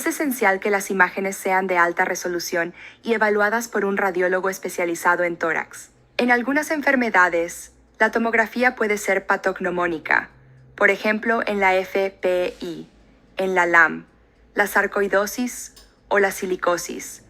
Es esencial que las imágenes sean de alta resolución y evaluadas por un radiólogo especializado en tórax. En algunas enfermedades, la tomografía puede ser patognomónica, por ejemplo en la FPI, en la LAM, la sarcoidosis o la silicosis,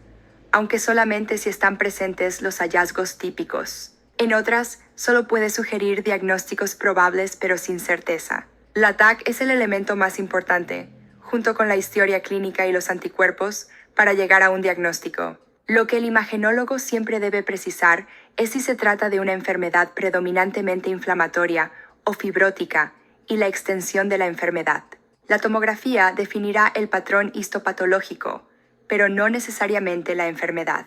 aunque solamente si están presentes los hallazgos típicos. En otras, solo puede sugerir diagnósticos probables pero sin certeza. La TAC es el elemento más importante, junto con la historia clínica y los anticuerpos, para llegar a un diagnóstico. Lo que el imagenólogo siempre debe precisar es si se trata de una enfermedad predominantemente inflamatoria o fibrótica y la extensión de la enfermedad. La tomografía definirá el patrón histopatológico, pero no necesariamente la enfermedad.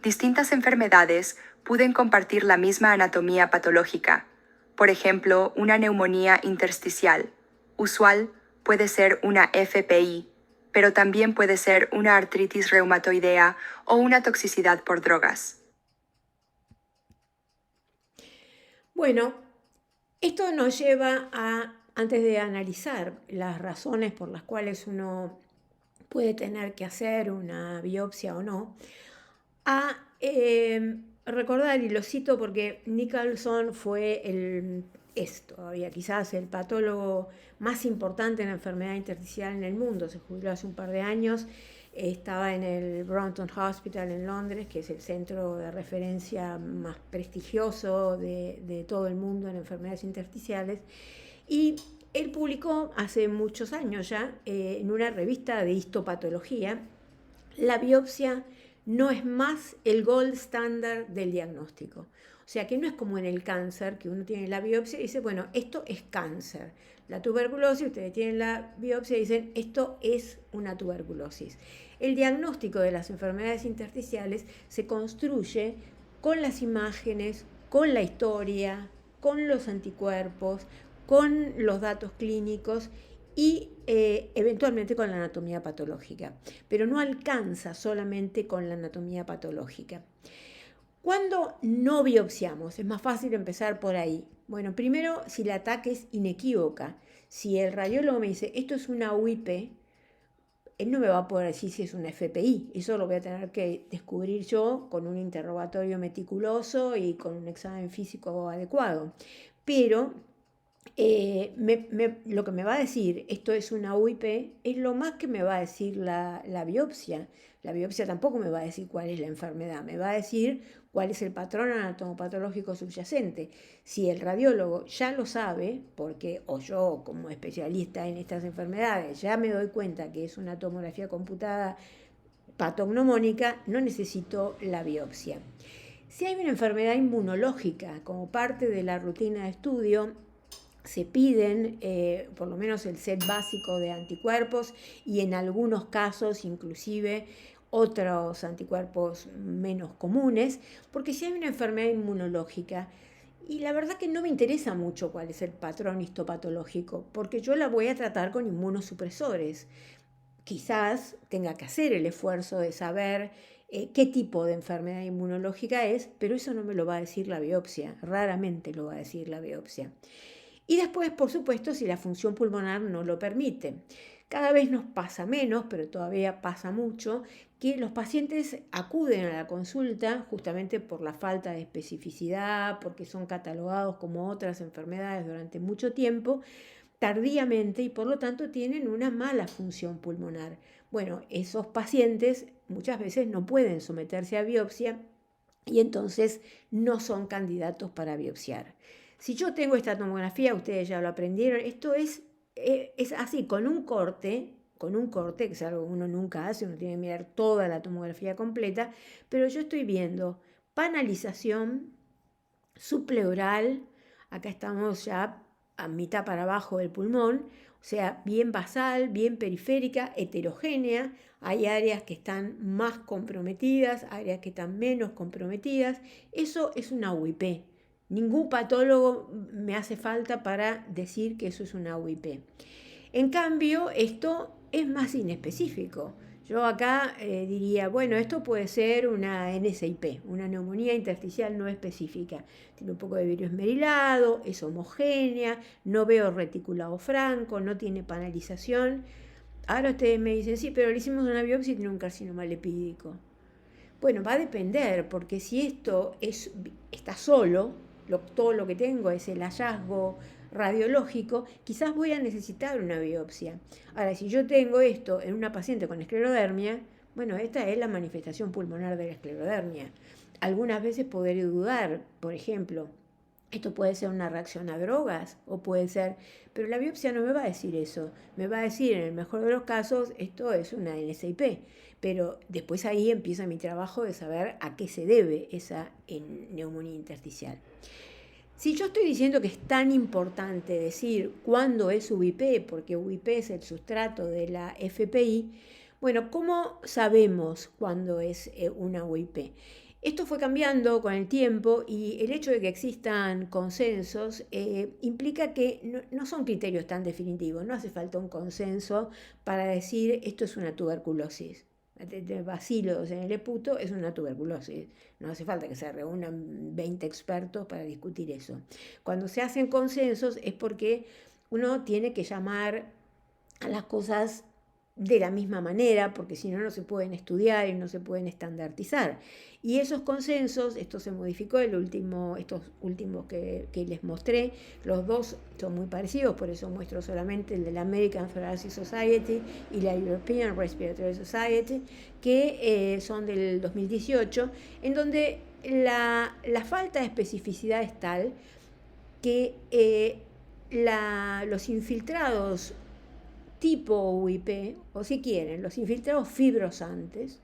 Distintas enfermedades pueden compartir la misma anatomía patológica. Por ejemplo, una neumonía intersticial usual puede ser una FPI, pero también puede ser una artritis reumatoidea o una toxicidad por drogas. Bueno, esto nos lleva a, antes de analizar las razones por las cuales uno puede tener que hacer una biopsia o no, a recordar, y lo cito porque Nicholson fue todavía quizás el patólogo más importante en la enfermedad intersticial en el mundo. Se jubiló hace un par de años, estaba en el Brompton Hospital en Londres, que es el centro de referencia más prestigioso de todo el mundo en enfermedades intersticiales, y él publicó hace muchos años ya en una revista de histopatología: la biopsia no es más el gold standard del diagnóstico. O sea que no es como en el cáncer, que uno tiene la biopsia y dice, bueno, esto es cáncer. La tuberculosis, ustedes tienen la biopsia y dicen, esto es una tuberculosis. El diagnóstico de las enfermedades intersticiales se construye con las imágenes, con la historia, con los anticuerpos, con los datos clínicos y eventualmente con la anatomía patológica, pero no alcanza solamente con la anatomía patológica. Cuando no biopsiamos, es más fácil empezar por ahí. Bueno, primero, si la TAC es inequívoca, si el radiólogo me dice, esto es una UIP, él no me va a poder decir si es una FPI, eso lo voy a tener que descubrir yo con un interrogatorio meticuloso y con un examen físico adecuado. Pero lo que me va a decir esto es una UIP es lo más que me va a decir la biopsia. La biopsia tampoco me va a decir cuál es la enfermedad, me va a decir cuál es el patrón anatomopatológico subyacente. Si el radiólogo ya lo sabe, porque o yo como especialista en estas enfermedades ya me doy cuenta que es una tomografía computada patognomónica, no necesito la biopsia. Si hay una enfermedad inmunológica como parte de la rutina de estudio, se piden por lo menos el set básico de anticuerpos y en algunos casos inclusive otros anticuerpos menos comunes, porque si hay una enfermedad inmunológica, y la verdad que no me interesa mucho cuál es el patrón histopatológico, porque yo la voy a tratar con inmunosupresores. Quizás tenga que hacer el esfuerzo de saber qué tipo de enfermedad inmunológica es, pero eso no me lo va a decir la biopsia, raramente lo va a decir la biopsia. Y después, por supuesto, si la función pulmonar no lo permite. Cada vez nos pasa menos, pero todavía pasa mucho, que los pacientes acuden a la consulta justamente por la falta de especificidad, porque son catalogados como otras enfermedades durante mucho tiempo, tardíamente, y por lo tanto tienen una mala función pulmonar. Bueno, esos pacientes muchas veces no pueden someterse a biopsia y entonces no son candidatos para biopsiar. Si yo tengo esta tomografía, ustedes ya lo aprendieron, esto es así, con un corte, que es algo que uno nunca hace, uno tiene que mirar toda la tomografía completa, pero yo estoy viendo panalización supleural, acá estamos ya a mitad para abajo del pulmón, o sea, bien basal, bien periférica, heterogénea. Hay áreas que están más comprometidas, áreas que están menos comprometidas. Eso es una UIP. Ningún patólogo me hace falta para decir que eso es una UIP. En cambio, esto es más inespecífico. Yo acá diría, bueno, esto puede ser una NSIP, una neumonía intersticial no específica. Tiene un poco de virus esmerilado, es homogénea, no veo reticulado franco, no tiene panalización. Ahora ustedes me dicen, sí, pero le hicimos una biopsia y tiene un carcinoma lipídico. Bueno, va a depender, porque si esto está solo, todo lo que tengo es el hallazgo radiológico, quizás voy a necesitar una biopsia. Ahora, si yo tengo esto en una paciente con esclerodermia, bueno, esta es la manifestación pulmonar de la esclerodermia. Algunas veces podré dudar, por ejemplo, esto puede ser una reacción a drogas o puede ser, pero la biopsia no me va a decir eso, me va a decir en el mejor de los casos esto es una NSIP, pero después ahí empieza mi trabajo de saber a qué se debe esa neumonía intersticial. Si yo estoy diciendo que es tan importante decir cuándo es UIP, porque UIP es el sustrato de la FPI, bueno, ¿cómo sabemos cuándo es una UIP? Esto fue cambiando con el tiempo y el hecho de que existan consensos implica que no son criterios tan definitivos, no hace falta un consenso para decir esto es una tuberculosis. Bacilos en el eputo es una tuberculosis. No hace falta que se reúnan 20 expertos para discutir eso. Cuando se hacen consensos es porque uno tiene que llamar a las cosas de la misma manera, porque si no, no se pueden estudiar y no se pueden estandarizar. Y esos consensos, esto se modificó estos últimos que les mostré, los dos son muy parecidos, por eso muestro solamente el de la American Thoracic Society y la European Respiratory Society, que son del 2018, en donde la falta de especificidad es tal que los infiltrados tipo UIP, o si quieren, los infiltrados fibrosantes,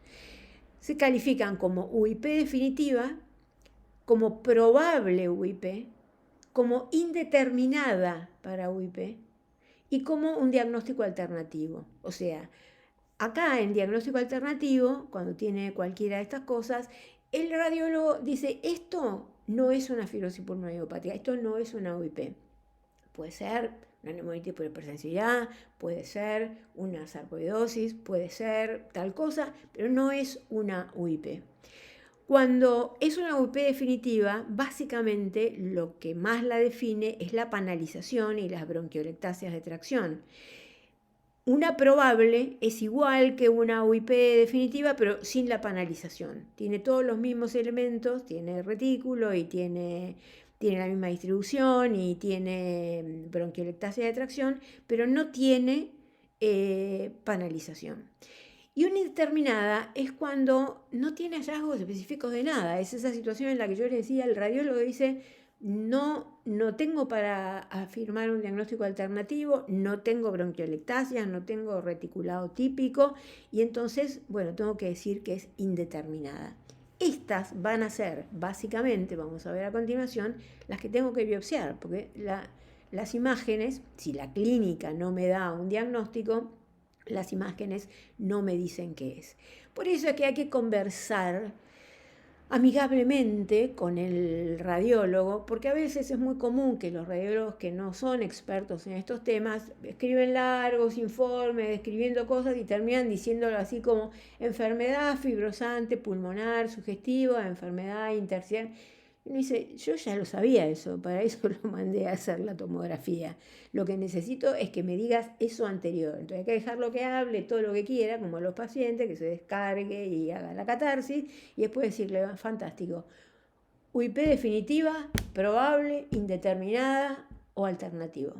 se califican como UIP definitiva, como probable UIP, como indeterminada para UIP y como un diagnóstico alternativo. O sea, acá en diagnóstico alternativo, cuando tiene cualquiera de estas cosas, el radiólogo dice, esto no es una fibrosis pulmonar, esto no es una UIP. Puede ser una neumonitis por hipersensibilidad, puede ser una sarcoidosis, puede ser tal cosa, pero no es una UIP. Cuando es una UIP definitiva, básicamente lo que más la define es la panalización y las bronquiolectasias de tracción. Una probable es igual que una UIP definitiva, pero sin la panalización. Tiene todos los mismos elementos, tiene retículo y tiene la misma distribución y tiene bronquiolectasia de tracción, pero no tiene panalización. Y una indeterminada es cuando no tiene hallazgos específicos de nada. Es esa situación en la que yo les decía, el radiólogo dice, no tengo para afirmar un diagnóstico alternativo, no tengo bronquiolectasias, no tengo reticulado típico, y entonces, bueno, tengo que decir que es indeterminada. Estas van a ser, básicamente, vamos a ver a continuación, las que tengo que biopsiar, porque las imágenes, si la clínica no me da un diagnóstico, las imágenes no me dicen qué es. Por eso es que hay que conversar amigablemente con el radiólogo, porque a veces es muy común que los radiólogos que no son expertos en estos temas escriben largos informes describiendo cosas y terminan diciéndolo así como enfermedad fibrosante pulmonar sugestiva, enfermedad intersticial. Y uno dice, yo ya lo sabía eso, para eso lo mandé a hacer la tomografía. Lo que necesito es que me digas eso anterior. Entonces hay que dejarlo que hable todo lo que quiera, como a los pacientes, que se descargue y haga la catarsis, y después decirle, fantástico, UIP definitiva, probable, indeterminada o alternativo.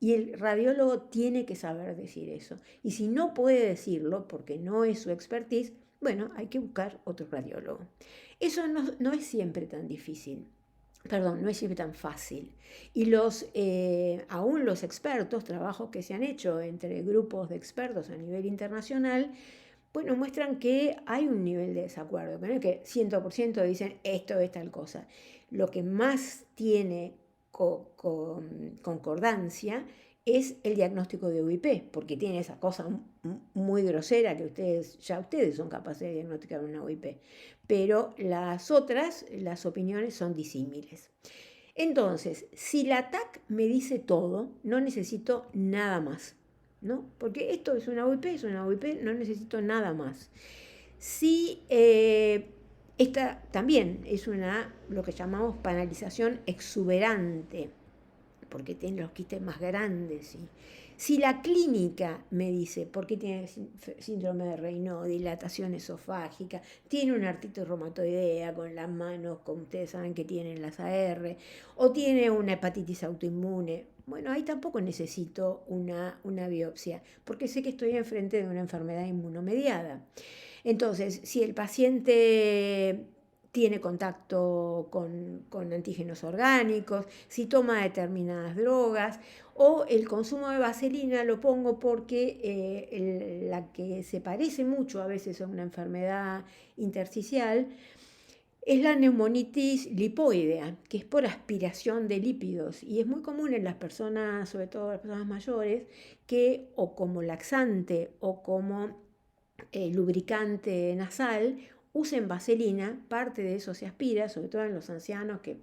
Y el radiólogo tiene que saber decir eso. Y si no puede decirlo, porque no es su expertise, bueno, hay que buscar otro radiólogo. Eso no es siempre tan difícil. Perdón, no es siempre tan fácil. Y aún los expertos, trabajos que se han hecho entre grupos de expertos a nivel internacional, bueno, muestran que hay un nivel de desacuerdo, que no es que 100% dicen esto es tal cosa. Lo que más tiene concordancia es el diagnóstico de UIP, porque tiene esa cosa muy grosera que ustedes son capaces de diagnosticar una UIP, pero las opiniones son disímiles. Entonces, si la TAC me dice todo, no necesito nada más, ¿no? Porque esto es una UIP, no necesito nada más. Si esta también es lo que llamamos panalización exuberante, porque tiene los quistes más grandes. ¿Sí? Si la clínica me dice por qué tiene síndrome de Raynaud, dilatación esofágica, tiene una artritis reumatoidea con las manos, como ustedes saben que tienen las AR, o tiene una hepatitis autoinmune, bueno, ahí tampoco necesito una biopsia, porque sé que estoy enfrente de una enfermedad inmunomediada. Entonces, si el paciente tiene contacto con antígenos orgánicos, si toma determinadas drogas, o el consumo de vaselina lo pongo porque la que se parece mucho a veces a una enfermedad intersticial es la neumonitis lipoidea, que es por aspiración de lípidos y es muy común en las personas, sobre todo las personas mayores, que o como laxante o como lubricante nasal usen vaselina, parte de eso se aspira, sobre todo en los ancianos que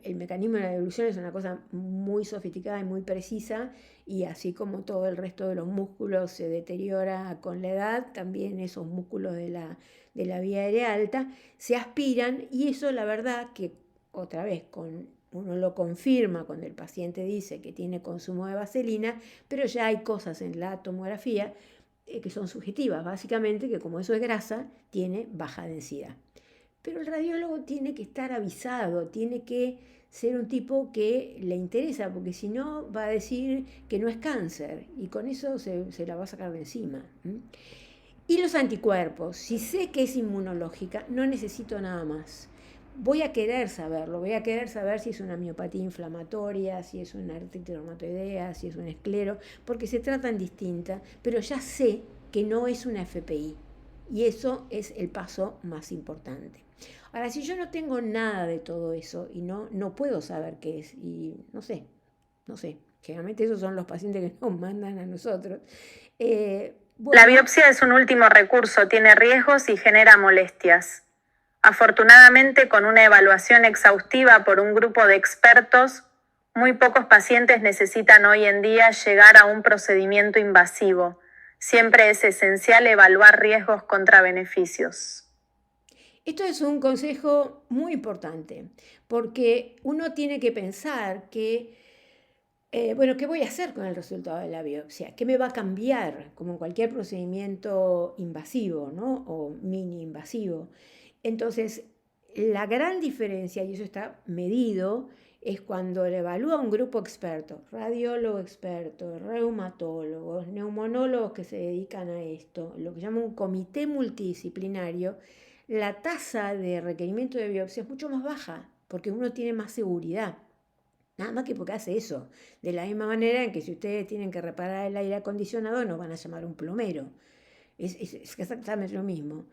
el mecanismo de la devolución es una cosa muy sofisticada y muy precisa, y así como todo el resto de los músculos se deteriora con la edad, también esos músculos de la vía aérea alta se aspiran, y eso la verdad que otra vez uno lo confirma cuando el paciente dice que tiene consumo de vaselina, pero ya hay cosas en la tomografía que son subjetivas, básicamente que como eso es grasa, tiene baja densidad. Pero el radiólogo tiene que estar avisado, tiene que ser un tipo que le interesa, porque si no va a decir que no es cáncer y con eso se la va a sacar de encima. Y los anticuerpos, si sé que es inmunológica, no necesito nada más. Voy a querer saberlo, voy a querer saber si es una miopatía inflamatoria, si es una artritis reumatoidea, si es un esclero, porque se tratan distintas, pero ya sé que no es una FPI. Y eso es el paso más importante. Ahora, si yo no tengo nada de todo eso y no puedo saber qué es, y no sé, generalmente esos son los pacientes que nos mandan a nosotros. La biopsia es un último recurso, tiene riesgos y genera molestias. Afortunadamente, con una evaluación exhaustiva por un grupo de expertos, muy pocos pacientes necesitan hoy en día llegar a un procedimiento invasivo. Siempre es esencial evaluar riesgos contra beneficios. Esto es un consejo muy importante, porque uno tiene que pensar que, bueno, ¿qué voy a hacer con el resultado de la biopsia? ¿Qué me va a cambiar? Como en cualquier procedimiento invasivo, ¿no? O mini invasivo. Entonces, la gran diferencia, y eso está medido, es cuando le evalúa un grupo experto, radiólogo experto, reumatólogos, neumonólogos que se dedican a esto, lo que llama un comité multidisciplinario, la tasa de requerimiento de biopsia es mucho más baja, porque uno tiene más seguridad. Nada más que porque hace eso. De la misma manera en que si ustedes tienen que reparar el aire acondicionado, no van a llamar a un plomero. Es exactamente lo mismo.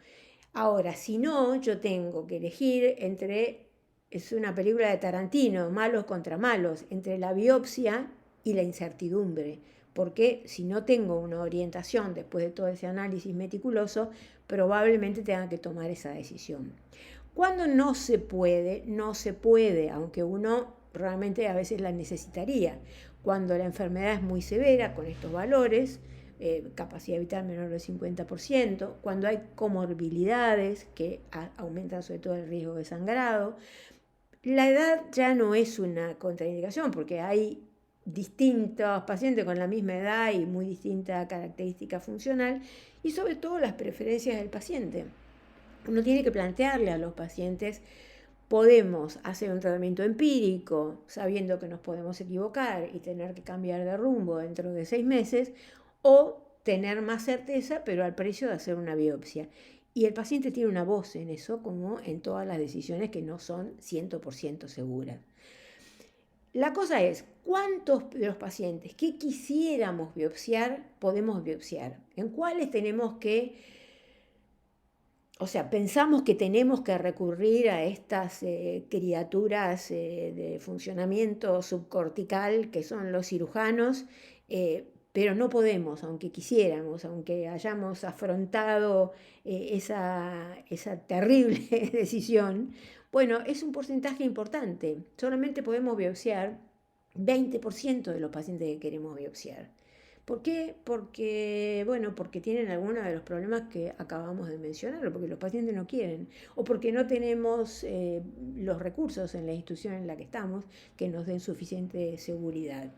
Ahora, si no, yo tengo que elegir entre, es una película de Tarantino, malos contra malos, entre la biopsia y la incertidumbre. Porque si no tengo una orientación después de todo ese análisis meticuloso, probablemente tenga que tomar esa decisión. Cuando no se puede, aunque uno realmente a veces la necesitaría. Cuando la enfermedad es muy severa, con estos valores, capacidad vital menor del 50%, cuando hay comorbilidades que aumentan sobre todo el riesgo de sangrado. La edad ya no es una contraindicación porque hay distintos pacientes con la misma edad y muy distinta característica funcional, y sobre todo las preferencias del paciente. Uno tiene que plantearle a los pacientes: podemos hacer un tratamiento empírico sabiendo que nos podemos equivocar y tener que cambiar de rumbo dentro de 6 meses, o tener más certeza pero al precio de hacer una biopsia. Y el paciente tiene una voz en eso, como en todas las decisiones que no son 100% seguras. La cosa es, ¿cuántos de los pacientes que quisiéramos biopsiar podemos biopsiar? ¿En cuáles tenemos que, o sea, pensamos que tenemos que recurrir a estas criaturas de funcionamiento subcortical que son los cirujanos, pero no podemos, aunque quisiéramos, aunque hayamos afrontado esa terrible decisión? Bueno, es un porcentaje importante. Solamente podemos biopsiar 20% de los pacientes que queremos biopsiar. ¿Por qué? Porque tienen algunos de los problemas que acabamos de mencionar, o porque los pacientes no quieren, o porque no tenemos los recursos en la institución en la que estamos que nos den suficiente seguridad.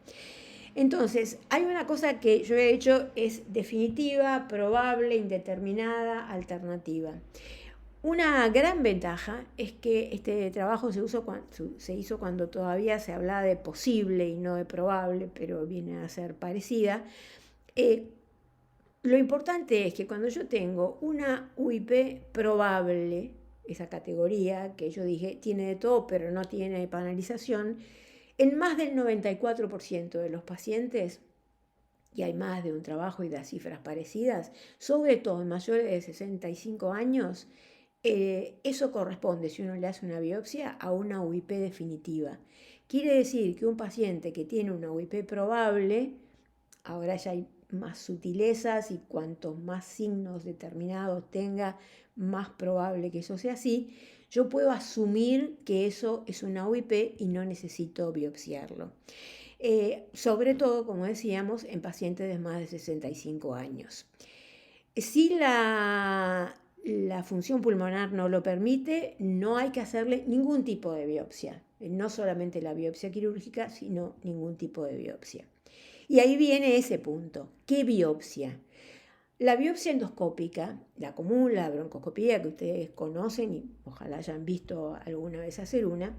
Entonces, hay una cosa que yo he hecho, es definitiva, probable, indeterminada, alternativa. Una gran ventaja es que este trabajo se hizo cuando todavía se hablaba de posible y no de probable, pero viene a ser parecida. Lo importante es que cuando yo tengo una UIP probable, esa categoría que yo dije tiene de todo pero no tiene penalización, en más del 94% de los pacientes, y hay más de un trabajo y de cifras parecidas, sobre todo en mayores de 65 años, eso corresponde, si uno le hace una biopsia, a una UIP definitiva. Quiere decir que un paciente que tiene una UIP probable, ahora ya hay más sutilezas y cuantos más signos determinados tenga, más probable que eso sea así, yo puedo asumir que eso es una UIP y no necesito biopsiarlo. Sobre todo, como decíamos, en pacientes de más de 65 años. Si la función pulmonar no lo permite, no hay que hacerle ningún tipo de biopsia. No solamente la biopsia quirúrgica, sino ningún tipo de biopsia. Y ahí viene ese punto. ¿Qué biopsia? La biopsia endoscópica, la común, la broncoscopía que ustedes conocen y ojalá hayan visto alguna vez hacer una,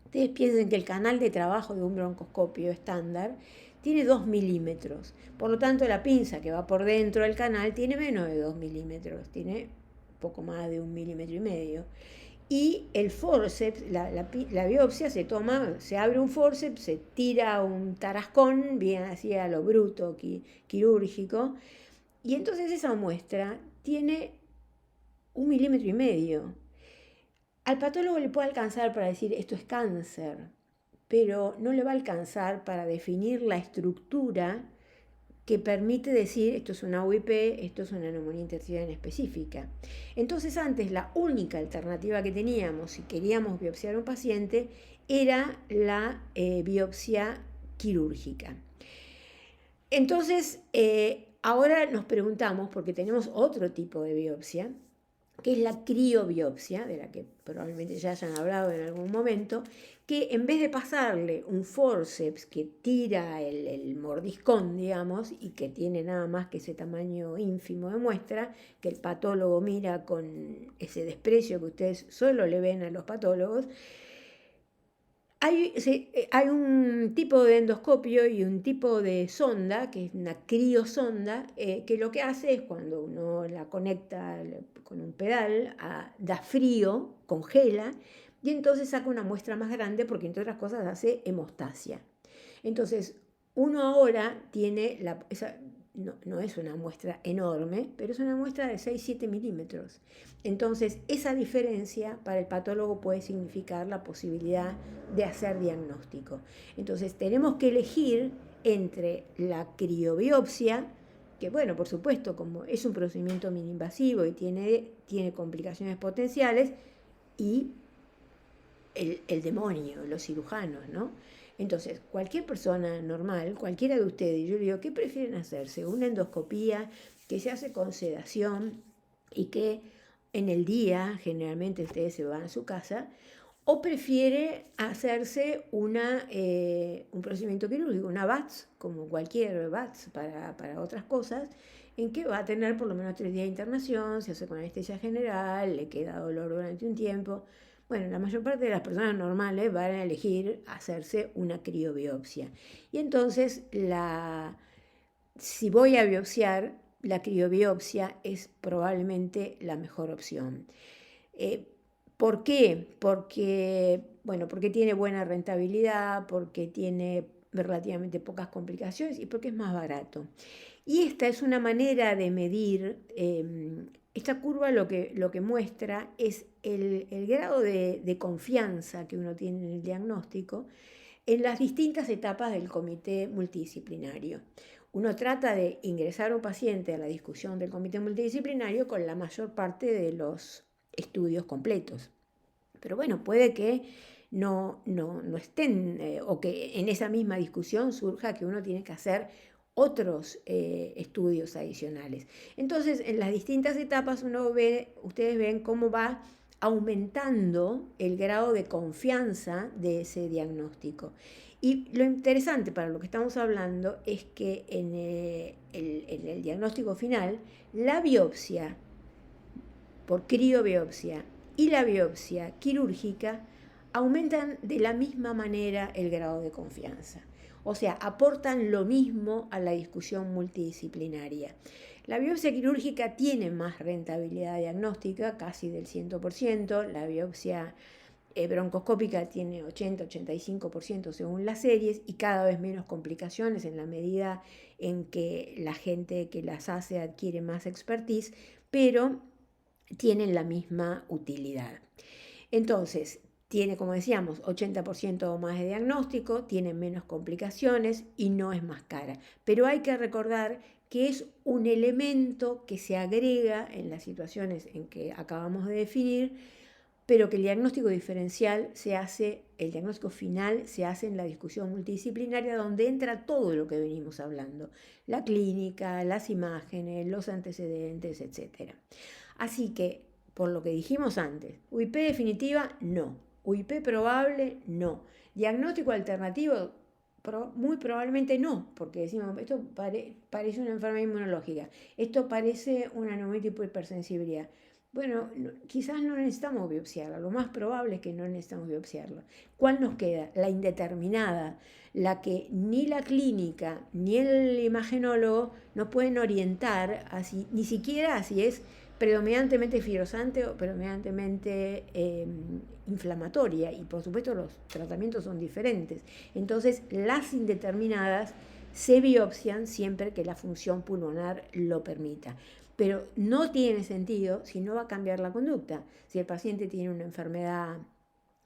ustedes piensen que el canal de trabajo de un broncoscopio estándar tiene 2 milímetros. Por lo tanto, la pinza que va por dentro del canal tiene menos de 2 milímetros, tiene poco más de 1,5 milímetros. Y el forceps, la biopsia se toma, se abre un forceps, se tira un tarascón, bien así a lo bruto, quirúrgico, y entonces esa muestra tiene 1,5 milímetros. Al patólogo le puede alcanzar para decir esto es cáncer, pero no le va a alcanzar para definir la estructura que permite decir esto es una UIP, esto es una neumonía intersticial específica. Entonces antes la única alternativa que teníamos si queríamos biopsiar a un paciente era la biopsia quirúrgica. Entonces ahora nos preguntamos, porque tenemos otro tipo de biopsia, que es la criobiopsia, de la que probablemente ya hayan hablado en algún momento, que en vez de pasarle un forceps que tira el mordiscón, digamos, y que tiene nada más que ese tamaño ínfimo de muestra, que el patólogo mira con ese desprecio que ustedes solo le ven a los patólogos, hay un tipo de endoscopio y un tipo de sonda, que es una criosonda, que lo que hace es cuando uno la conecta con un pedal, da frío, congela, y entonces saca una muestra más grande porque entre otras cosas hace hemostasia. Entonces, uno ahora tiene, no es una muestra enorme, pero es una muestra de 6-7 milímetros. Entonces, esa diferencia para el patólogo puede significar la posibilidad de hacer diagnóstico. Entonces, tenemos que elegir entre la criobiopsia, que bueno, por supuesto, como es un procedimiento mini-invasivo y tiene complicaciones potenciales, y el demonio, los cirujanos, ¿no? Entonces, cualquier persona normal, cualquiera de ustedes, yo le digo, ¿qué prefieren hacerse? Una endoscopía que se hace con sedación y que en el día, generalmente ustedes se van a su casa, o prefiere hacerse un procedimiento quirúrgico, una BATS, como cualquier BATS para otras cosas, en que va a tener por lo menos 3 días de internación, se hace con anestesia general, le queda dolor durante un tiempo. Bueno, la mayor parte de las personas normales van a elegir hacerse una criobiopsia. Y entonces, si voy a biopsiar, la criobiopsia es probablemente la mejor opción. ¿Por qué? Porque tiene buena rentabilidad, porque tiene relativamente pocas complicaciones y porque es más barato. Y esta es una manera de medir, esta curva lo que muestra es el grado de confianza que uno tiene en el diagnóstico en las distintas etapas del comité multidisciplinario. Uno trata de ingresar a un paciente a la discusión del comité multidisciplinario con la mayor parte de los estudios completos. Pero bueno, puede que no estén, o que en esa misma discusión surja que uno tiene que hacer otros estudios adicionales. Entonces, en las distintas etapas ustedes ven cómo va aumentando el grado de confianza de ese diagnóstico. Y lo interesante para lo que estamos hablando es que en el diagnóstico final, la biopsia por criobiopsia y la biopsia quirúrgica aumentan de la misma manera el grado de confianza. O sea, aportan lo mismo a la discusión multidisciplinaria. La biopsia quirúrgica tiene más rentabilidad diagnóstica, casi del 100%. La biopsia broncoscópica tiene 80-85% según las series y cada vez menos complicaciones en la medida en que la gente que las hace adquiere más expertise, pero tienen la misma utilidad. Entonces, tiene, como decíamos, 80% o más de diagnóstico, tiene menos complicaciones y no es más cara. Pero hay que recordar que es un elemento que se agrega en las situaciones en que acabamos de definir, pero que el diagnóstico diferencial el diagnóstico final se hace en la discusión multidisciplinaria donde entra todo lo que venimos hablando, la clínica, las imágenes, los antecedentes, etc. Así que, por lo que dijimos antes, UIP definitiva, no. UIP probable, no. Diagnóstico alternativo, muy probablemente no, porque decimos, esto parece una enfermedad inmunológica, esto parece una neumonía tipo hipersensibilidad. Bueno, quizás no necesitamos biopsiarla, lo más probable es que no necesitamos biopsiarla. ¿Cuál nos queda? La indeterminada, la que ni la clínica ni el imagenólogo nos pueden orientar, así, ni siquiera si es predominantemente fibrosante o predominantemente inflamatoria, y por supuesto los tratamientos son diferentes. Entonces las indeterminadas se biopsian siempre que la función pulmonar lo permita. Pero no tiene sentido si no va a cambiar la conducta. Si el paciente tiene una enfermedad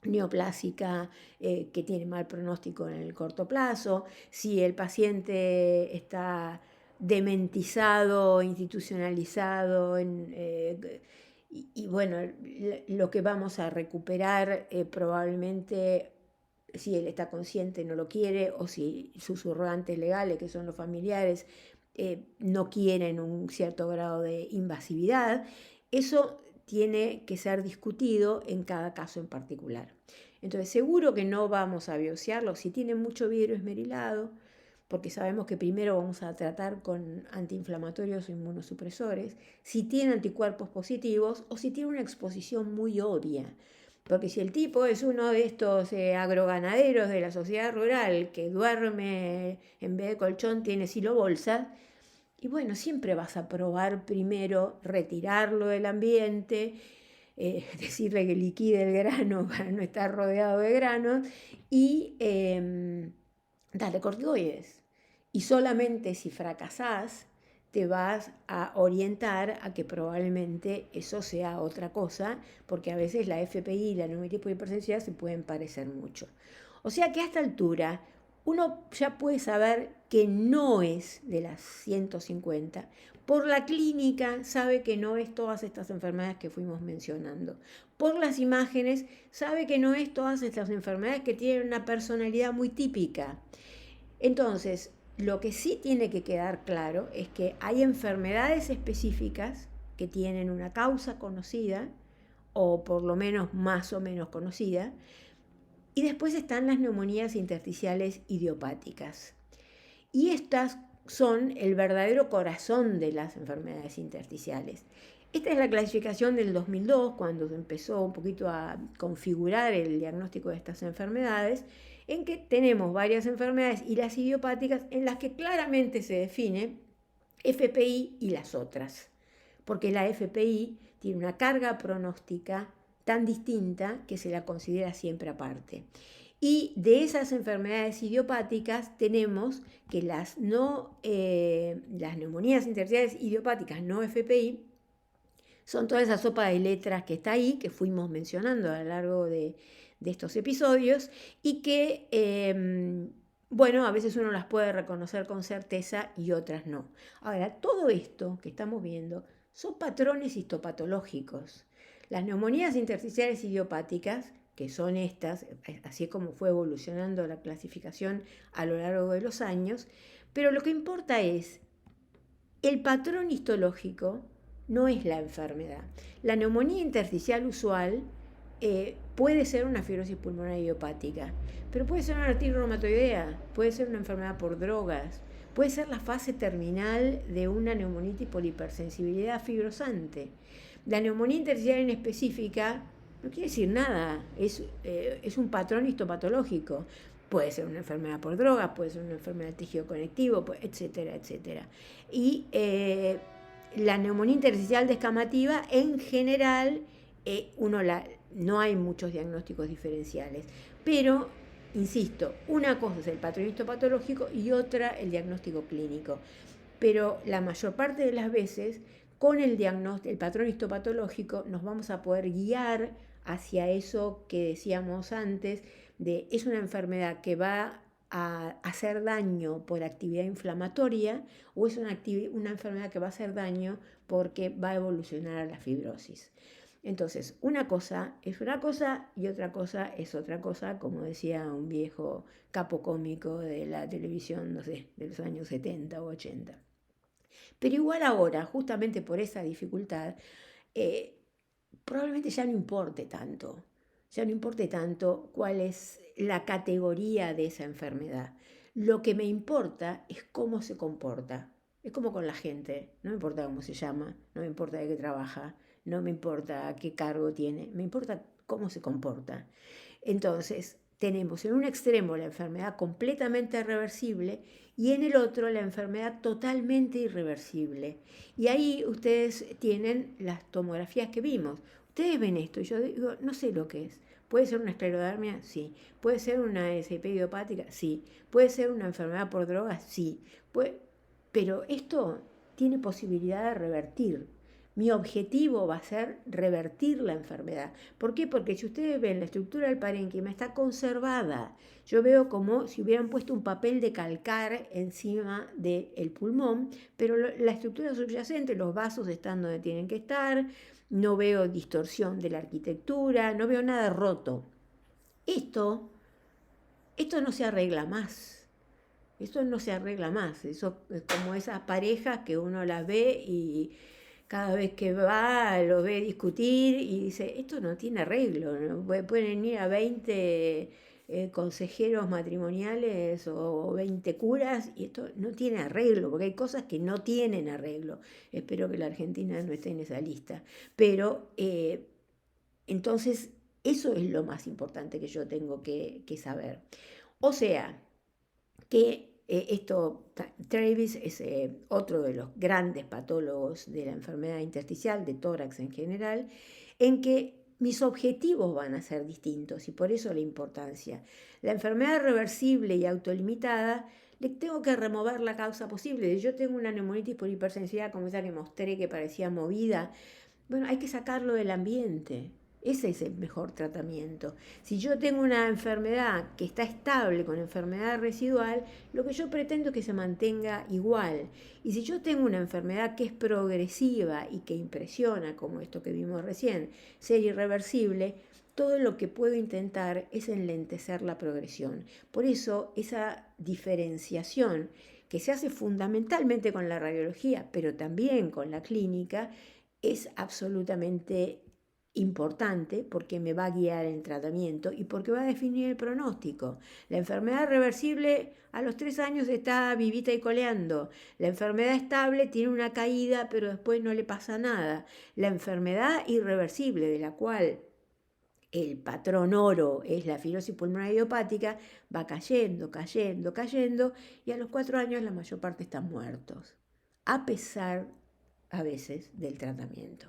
neoplásica que tiene mal pronóstico en el corto plazo, si el paciente está dementizado, institucionalizado, y bueno, lo que vamos a recuperar probablemente, si él está consciente, no lo quiere, o si sus susurrantes legales, que son los familiares, no quieren un cierto grado de invasividad. Eso tiene que ser discutido en cada caso en particular. Entonces, seguro que no vamos a biopsiarlo si tiene mucho vidrio esmerilado, porque sabemos que primero vamos a tratar con antiinflamatorios o inmunosupresores, si tiene anticuerpos positivos o si tiene una exposición muy obvia. Porque si el tipo es uno de estos agroganaderos de la sociedad rural que duerme, en vez de colchón tiene silobolsa, y bueno, siempre vas a probar primero retirarlo del ambiente, decirle que liquide el grano para no estar rodeado de granos, y darle corticoides. Y solamente si fracasás te vas a orientar a que probablemente eso sea otra cosa, porque a veces la FPI y la neumonía tipo de hipersensibilidad se pueden parecer mucho. O sea que a esta altura uno ya puede saber que no es de las 150. Por la clínica sabe que no es todas estas enfermedades que fuimos mencionando. Por las imágenes sabe que no es todas estas enfermedades que tienen una personalidad muy típica. Entonces, lo que sí tiene que quedar claro es que hay enfermedades específicas que tienen una causa conocida, o por lo menos más o menos conocida, y después están las neumonías intersticiales idiopáticas. Y estas son el verdadero corazón de las enfermedades intersticiales. Esta es la clasificación del 2002, cuando se empezó un poquito a configurar el diagnóstico de estas enfermedades, en que tenemos varias enfermedades y las idiopáticas en las que claramente se define FPI y las otras, porque la FPI tiene una carga pronóstica tan distinta que se la considera siempre aparte. Y de esas enfermedades idiopáticas tenemos que las neumonías intersticiales idiopáticas no FPI son toda esa sopa de letras que está ahí, que fuimos mencionando a lo largo de estos episodios, y que, bueno, a veces uno las puede reconocer con certeza y otras no. Ahora, todo esto que estamos viendo son patrones histopatológicos. Las neumonías intersticiales idiopáticas, que son estas, así es como fue evolucionando la clasificación a lo largo de los años, Pero lo que importa es el patrón histológico, no es la enfermedad. La neumonía intersticial usual puede ser una fibrosis pulmonar idiopática, pero puede ser una artritis reumatoidea, puede ser una enfermedad por drogas, puede ser la fase terminal de una neumonitis por hipersensibilidad fibrosante. La neumonía intersticial en específica no quiere decir nada, es un patrón histopatológico. Puede ser una enfermedad por drogas, puede ser una enfermedad del tejido conectivo, etcétera, etcétera. Y la neumonía intersticial descamativa, en general, no hay muchos diagnósticos diferenciales. Pero, insisto, una cosa es el patrón histopatológico y otra el diagnóstico clínico. Pero la mayor parte de las veces, con el patrón histopatológico, nos vamos a poder guiar hacia eso que decíamos antes, es una enfermedad que va a hacer daño por actividad inflamatoria o es una enfermedad que va a hacer daño porque va a evolucionar a la fibrosis. Entonces, una cosa es una cosa y otra cosa es otra cosa, como decía un viejo capo cómico de la televisión, no sé, de los años 70 o 80. Pero igual ahora, justamente por esa dificultad, probablemente ya no importe tanto cuál es la categoría de esa enfermedad. Lo que me importa es cómo se comporta. Es como con la gente, no me importa cómo se llama, no me importa de qué trabaja, no me importa qué cargo tiene, me importa cómo se comporta. Entonces, tenemos en un extremo la enfermedad completamente reversible y en el otro la enfermedad totalmente irreversible. Y ahí ustedes tienen las tomografías que vimos. Ustedes ven esto y yo digo, no sé lo que es. ¿Puede ser una esclerodermia? Sí. ¿Puede ser una SIP idiopática? Sí. ¿Puede ser una enfermedad por drogas? Sí. Pero esto tiene posibilidad de revertir. Mi objetivo va a ser revertir la enfermedad. ¿Por qué? Porque si ustedes ven la estructura del parénquima está conservada. Yo veo como si hubieran puesto un papel de calcar encima del pulmón, pero la estructura subyacente, los vasos están donde tienen que estar, no veo distorsión de la arquitectura, no veo nada roto. Esto no se arregla más. Esto no se arregla más. Eso es como esas parejas que uno las ve y cada vez que va lo ve discutir y dice, esto no tiene arreglo, ¿no? Pueden ir a 20 consejeros matrimoniales o 20 curas y esto no tiene arreglo, porque hay cosas que no tienen arreglo. Espero que la Argentina no esté en esa lista. Pero entonces eso es lo más importante que yo tengo que saber. O sea, que Travis es otro de los grandes patólogos de la enfermedad intersticial, de tórax en general, en que mis objetivos van a ser distintos y por eso la importancia. La enfermedad reversible y autolimitada, le tengo que remover la causa posible. Si yo tengo una neumonitis por hipersensibilidad, como esa que mostré que parecía movida, bueno, hay que sacarlo del ambiente. Ese es el mejor tratamiento. Si yo tengo una enfermedad que está estable con enfermedad residual, lo que yo pretendo es que se mantenga igual. Y si yo tengo una enfermedad que es progresiva y que impresiona, como esto que vimos recién, ser irreversible, todo lo que puedo intentar es enlentecer la progresión. Por eso esa diferenciación que se hace fundamentalmente con la radiología, pero también con la clínica, es absolutamente importante porque me va a guiar en el tratamiento y porque va a definir el pronóstico. La enfermedad reversible a los 3 años está vivita y coleando. La enfermedad estable tiene una caída, pero después no le pasa nada. La enfermedad irreversible, de la cual el patrón oro es la fibrosis pulmonar idiopática, va cayendo, cayendo, cayendo y a los 4 años la mayor parte están muertos, a pesar a veces del tratamiento.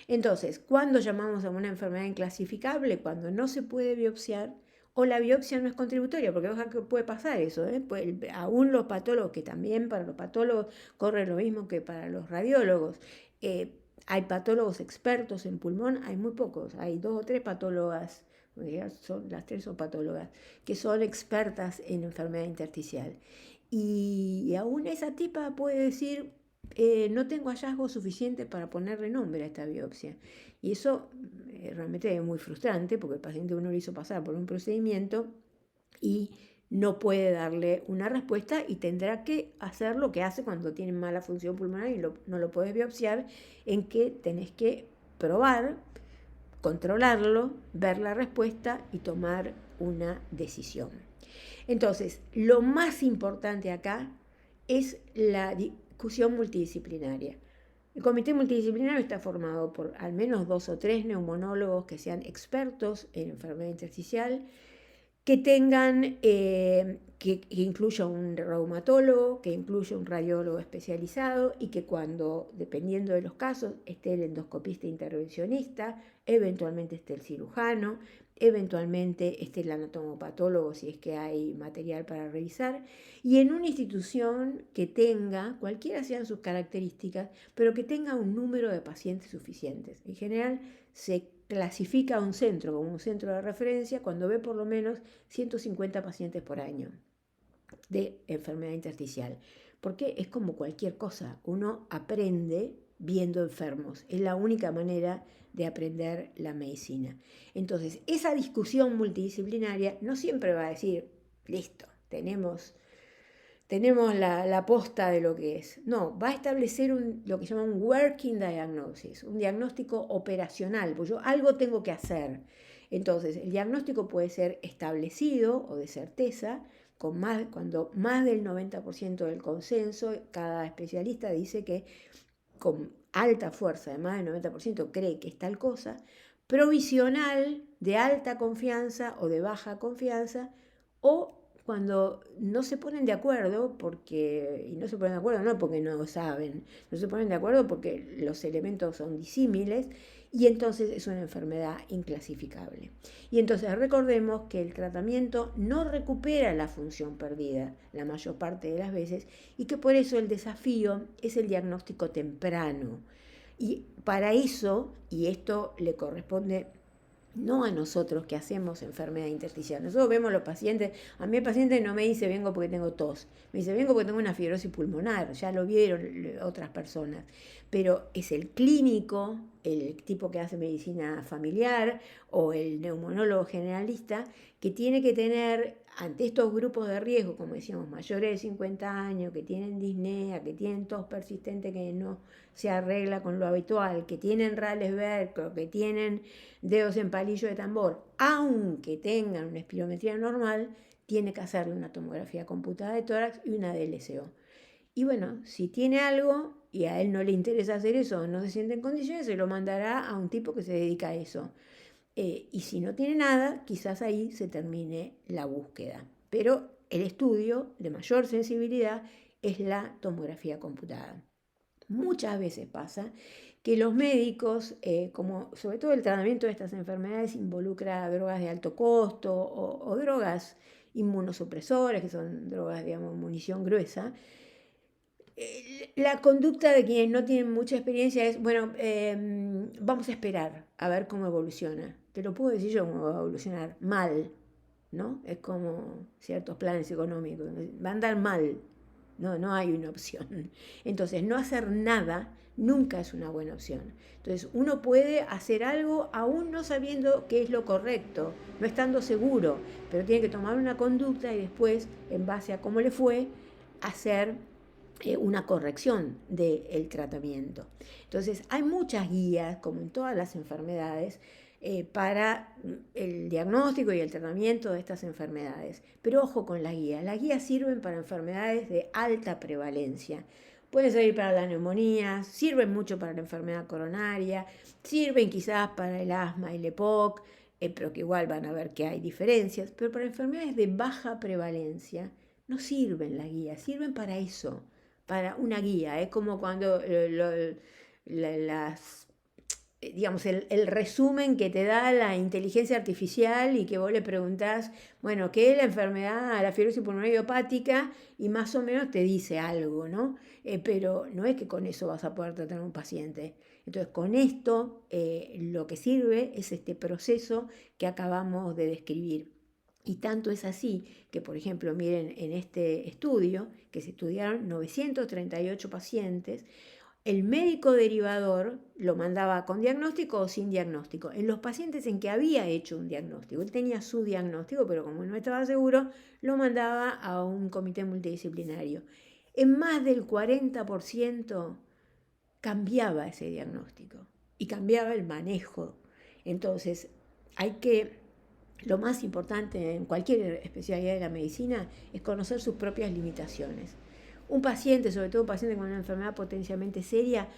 Entonces, ¿cuándo llamamos a una enfermedad inclasificable? Cuando no se puede biopsiar o la biopsia no es contributoria, porque puede pasar eso, pues, aún los patólogos, que también para los patólogos corre lo mismo que para los radiólogos, hay patólogos expertos en pulmón, hay muy pocos, hay 2 o 3 patólogas, las 3 son patólogas, que son expertas en enfermedad intersticial. Y aún esa tipa puede decir, no tengo hallazgo suficiente para ponerle nombre a esta biopsia. Y eso realmente es muy frustrante porque el paciente uno lo hizo pasar por un procedimiento y no puede darle una respuesta y tendrá que hacer lo que hace cuando tiene mala función pulmonar y no lo puedes biopsiar, en que tenés que probar, controlarlo, ver la respuesta y tomar una decisión. Entonces, lo más importante acá es la discusión multidisciplinaria. El comité multidisciplinario está formado por al menos 2 o 3 neumonólogos que sean expertos en enfermedad intersticial, que tengan, que incluya un reumatólogo, que incluya un radiólogo especializado y que cuando, dependiendo de los casos, esté el endoscopista intervencionista, eventualmente esté el cirujano, eventualmente esté el anatomopatólogo si es que hay material para revisar, y en una institución que tenga, cualquiera sean sus características, pero que tenga un número de pacientes suficientes. En general se clasifica a un centro como un centro de referencia cuando ve por lo menos 150 pacientes por año de enfermedad intersticial, porque es como cualquier cosa, uno aprende viendo enfermos, es la única manera de aprender la medicina. Entonces, esa discusión multidisciplinaria no siempre va a decir, listo, tenemos la posta de lo que es. No, va a establecer lo que se llama un working diagnosis, un diagnóstico operacional, porque yo algo tengo que hacer. Entonces, el diagnóstico puede ser establecido o de certeza, cuando más del 90% del consenso, cada especialista dice que con alta fuerza, de más del 90% cree que es tal cosa, provisional, de alta confianza o de baja confianza, o cuando no se ponen de acuerdo, y no se ponen de acuerdo no porque no saben, no se ponen de acuerdo porque los elementos son disímiles, y entonces es una enfermedad inclasificable. Y entonces recordemos que el tratamiento no recupera la función perdida la mayor parte de las veces, y que por eso el desafío es el diagnóstico temprano. Y para eso, y esto le corresponde no a nosotros que hacemos enfermedad intersticial. Nosotros vemos a los pacientes, a mí el paciente no me dice vengo porque tengo tos, me dice vengo porque tengo una fibrosis pulmonar, ya lo vieron otras personas, pero es el clínico, el tipo que hace medicina familiar o el neumonólogo generalista que tiene que tener ante estos grupos de riesgo, como decíamos, mayores de 50 años, que tienen disnea, que tienen tos persistente que no se arregla con lo habitual, que tienen rales velcro, que tienen dedos en palillo de tambor, aunque tengan una espirometría normal, tiene que hacerle una tomografía computada de tórax y una DLCO. Y bueno, si tiene algo y a él no le interesa hacer eso o no se siente en condiciones, se lo mandará a un tipo que se dedica a eso. Y si no tiene nada, quizás ahí se termine la búsqueda. Pero el estudio de mayor sensibilidad es la tomografía computada. Muchas veces pasa que los médicos, como sobre todo el tratamiento de estas enfermedades involucra drogas de alto costo o drogas inmunosupresores, que son drogas, digamos, munición gruesa, la conducta de quienes no tienen mucha experiencia es, bueno, vamos a esperar a ver cómo evoluciona. Te lo puedo decir yo cómo va a evolucionar mal, ¿no? Es como ciertos planes económicos, va a andar mal. No hay una opción. Entonces, no hacer nada nunca es una buena opción. Entonces, uno puede hacer algo aún no sabiendo qué es lo correcto, no estando seguro, pero tiene que tomar una conducta y después, en base a cómo le fue, hacer una corrección del tratamiento. Entonces, hay muchas guías, como en todas las enfermedades, para el diagnóstico y el tratamiento de estas enfermedades. Pero ojo con las guías. Las guías sirven para enfermedades de alta prevalencia. Pueden servir para la neumonía, sirven mucho para la enfermedad coronaria, sirven quizás para el asma y el EPOC, pero que igual van a ver que hay diferencias. Pero para enfermedades de baja prevalencia no sirven las guías, sirven para eso, para una guía. Es como cuando digamos, el resumen que te da la inteligencia artificial y que vos le preguntás, bueno, ¿qué es la enfermedad, la fibrosis pulmonar idiopática? Y más o menos te dice algo, ¿no? Pero no es que con eso vas a poder tratar a un paciente. Entonces, con esto lo que sirve es este proceso que acabamos de describir. Y tanto es así que, por ejemplo, miren en este estudio, que se estudiaron 938 pacientes, el médico derivador lo mandaba con diagnóstico o sin diagnóstico. En los pacientes en que había hecho un diagnóstico, él tenía su diagnóstico, pero como no estaba seguro, lo mandaba a un comité multidisciplinario. En más del 40% cambiaba ese diagnóstico y cambiaba el manejo. Entonces, lo más importante en cualquier especialidad de la medicina es conocer sus propias limitaciones. Un paciente, sobre todo un paciente con una enfermedad potencialmente seria,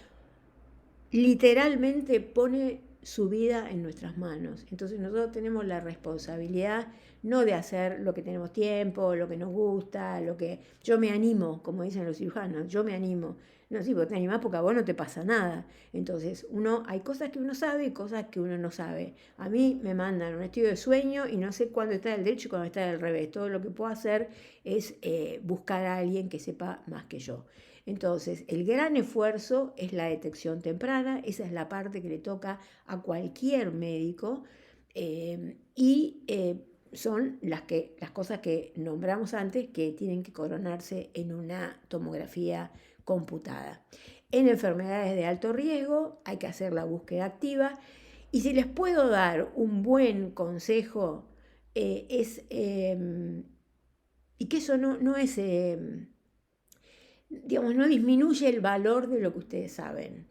literalmente pone su vida en nuestras manos. Entonces nosotros tenemos la responsabilidad no de hacer lo que tenemos tiempo, lo que nos gusta, lo que yo me animo, como dicen los cirujanos, yo me animo. No, sí, vos te animás porque a vos no te pasa nada. Entonces, hay cosas que uno sabe y cosas que uno no sabe. A mí me mandan un estudio de sueño y no sé cuándo está del derecho y cuándo está del revés. Todo lo que puedo hacer es buscar a alguien que sepa más que yo. Entonces, el gran esfuerzo es la detección temprana, esa es la parte que le toca a cualquier médico son las cosas que nombramos antes que tienen que coronarse en una tomografía computada. En enfermedades de alto riesgo hay que hacer la búsqueda activa y si les puedo dar un buen consejo y que eso no es... digamos, no disminuye el valor de lo que ustedes saben.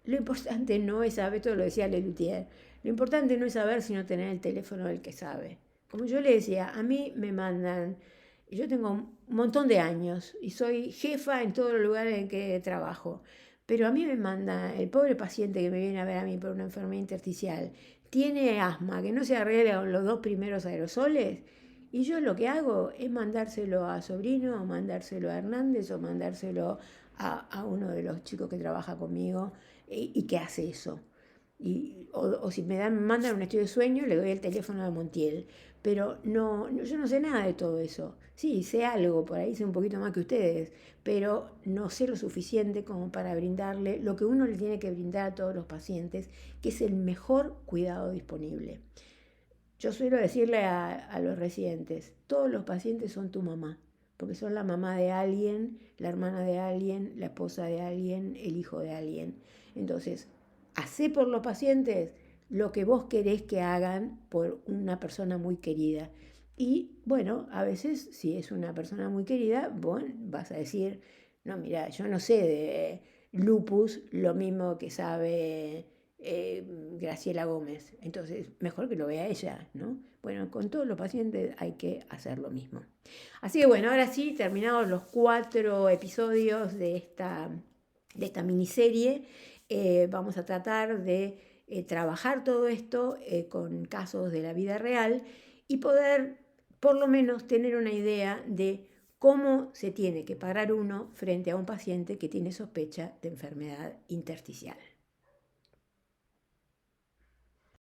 Lo importante no es saber, esto lo decía Lelutier, lo importante no es saber, sino tener el teléfono del que sabe. Como yo le decía, a mí me mandan, yo tengo un montón de años y soy jefa en todos los lugares en que trabajo, pero a mí me manda el pobre paciente que me viene a ver a mí por una enfermedad intersticial, tiene asma, que no se arregla con los 2 primeros aerosoles, y yo lo que hago es mandárselo a Sobrino, o mandárselo a Hernández, o mandárselo a uno de los chicos que trabaja conmigo y que hace eso. O si me mandan un estudio de sueño, le doy el teléfono de Montiel. Pero yo no sé nada de todo eso. Sí, sé algo, por ahí sé un poquito más que ustedes, pero no sé lo suficiente como para brindarle lo que uno le tiene que brindar a todos los pacientes, que es el mejor cuidado disponible. Yo suelo decirle a los residentes, todos los pacientes son tu mamá, porque son la mamá de alguien, la hermana de alguien, la esposa de alguien, el hijo de alguien. Entonces, hacé por los pacientes lo que vos querés que hagan por una persona muy querida. Y bueno, a veces si es una persona muy querida, vos vas a decir, no, mira, yo no sé de lupus lo mismo que sabe Graciela Gómez. Entonces, mejor que lo vea ella, ¿no? Bueno, con todos los pacientes hay que hacer lo mismo. Así que bueno, ahora sí, terminados los 4 episodios de esta miniserie, vamos a tratar de trabajar todo esto con casos de la vida real y poder por lo menos tener una idea de cómo se tiene que parar uno frente a un paciente que tiene sospecha de enfermedad intersticial.